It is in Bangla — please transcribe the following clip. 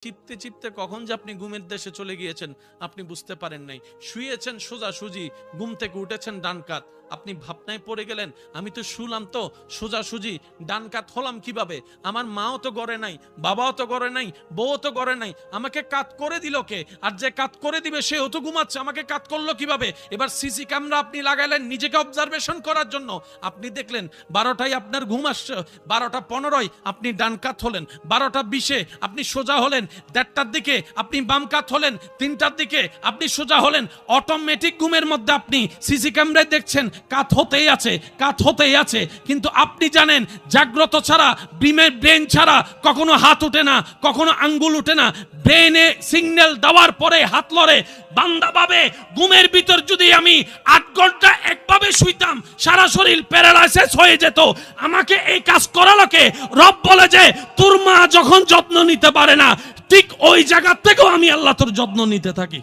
চিপতে চিপতে কখন যে আপনি ঘুমের দেশে চলে গিয়েছেন আপনি বুঝতে পারেন নাই। শুয়েছেন সোজাসুজি, ঘুম থেকে উঠেছেন ডান কাত, আপনি ভাবনায় পড়ে গেলেন আমি তো শুলাম তো সোজাসুজি, ডান কাত হলাম কিভাবে? আমার মাও তো গড়ে নাই, বাবাও তো গড়ে নাই, বউও তো গড়ে নাই, আমাকে কাত করে দিল কে? আর যে কাত করে দিবে সেও তো ঘুমাচ্ছে, আমাকে কাত করলো কিভাবে? এবার সিসি ক্যামেরা আপনি লাগাইলেন নিজেকে অবজারভেশন করার জন্য। আপনি দেখলেন 12টায় আপনার ঘুম আসছে, 12:15 আপনি ডান কাত হলেন, 12:20 আপনি সোজা হলেন, 1:30টার দিকে আপনি বাম কাত হলেন, 3টার দিকে আপনি সোজা হলেন। অটোমেটিক ঘুমের মধ্যে আপনি সিসি ক্যামেরায় দেখছেন কাত হতেই আছে, কাত হতেই আছে। কিন্তু আপনি জানেন জাগ্রত ছাড়া, ব্রেন ছাড়া কখনো হাত ওঠে না, কখনো আঙ্গুল ওঠে না। ব্রেনে সিগন্যাল দেওয়ার পরে হাত লড়ে। বান্দা ভাবে ঘুমের ভিতর যদি আমি 8 ঘন্টা একভাবে শুইতাম সারা শরীর প্যারালাইসিস হয়ে যেত। আমাকে এই কাজ করালো কে? রব বলে যে তোর মা যখন যত্ন নিতে পারে না ঠিক ওই জায়গা থেকেও আমি আল্লাহ তোর যত্ন নিতে থাকি।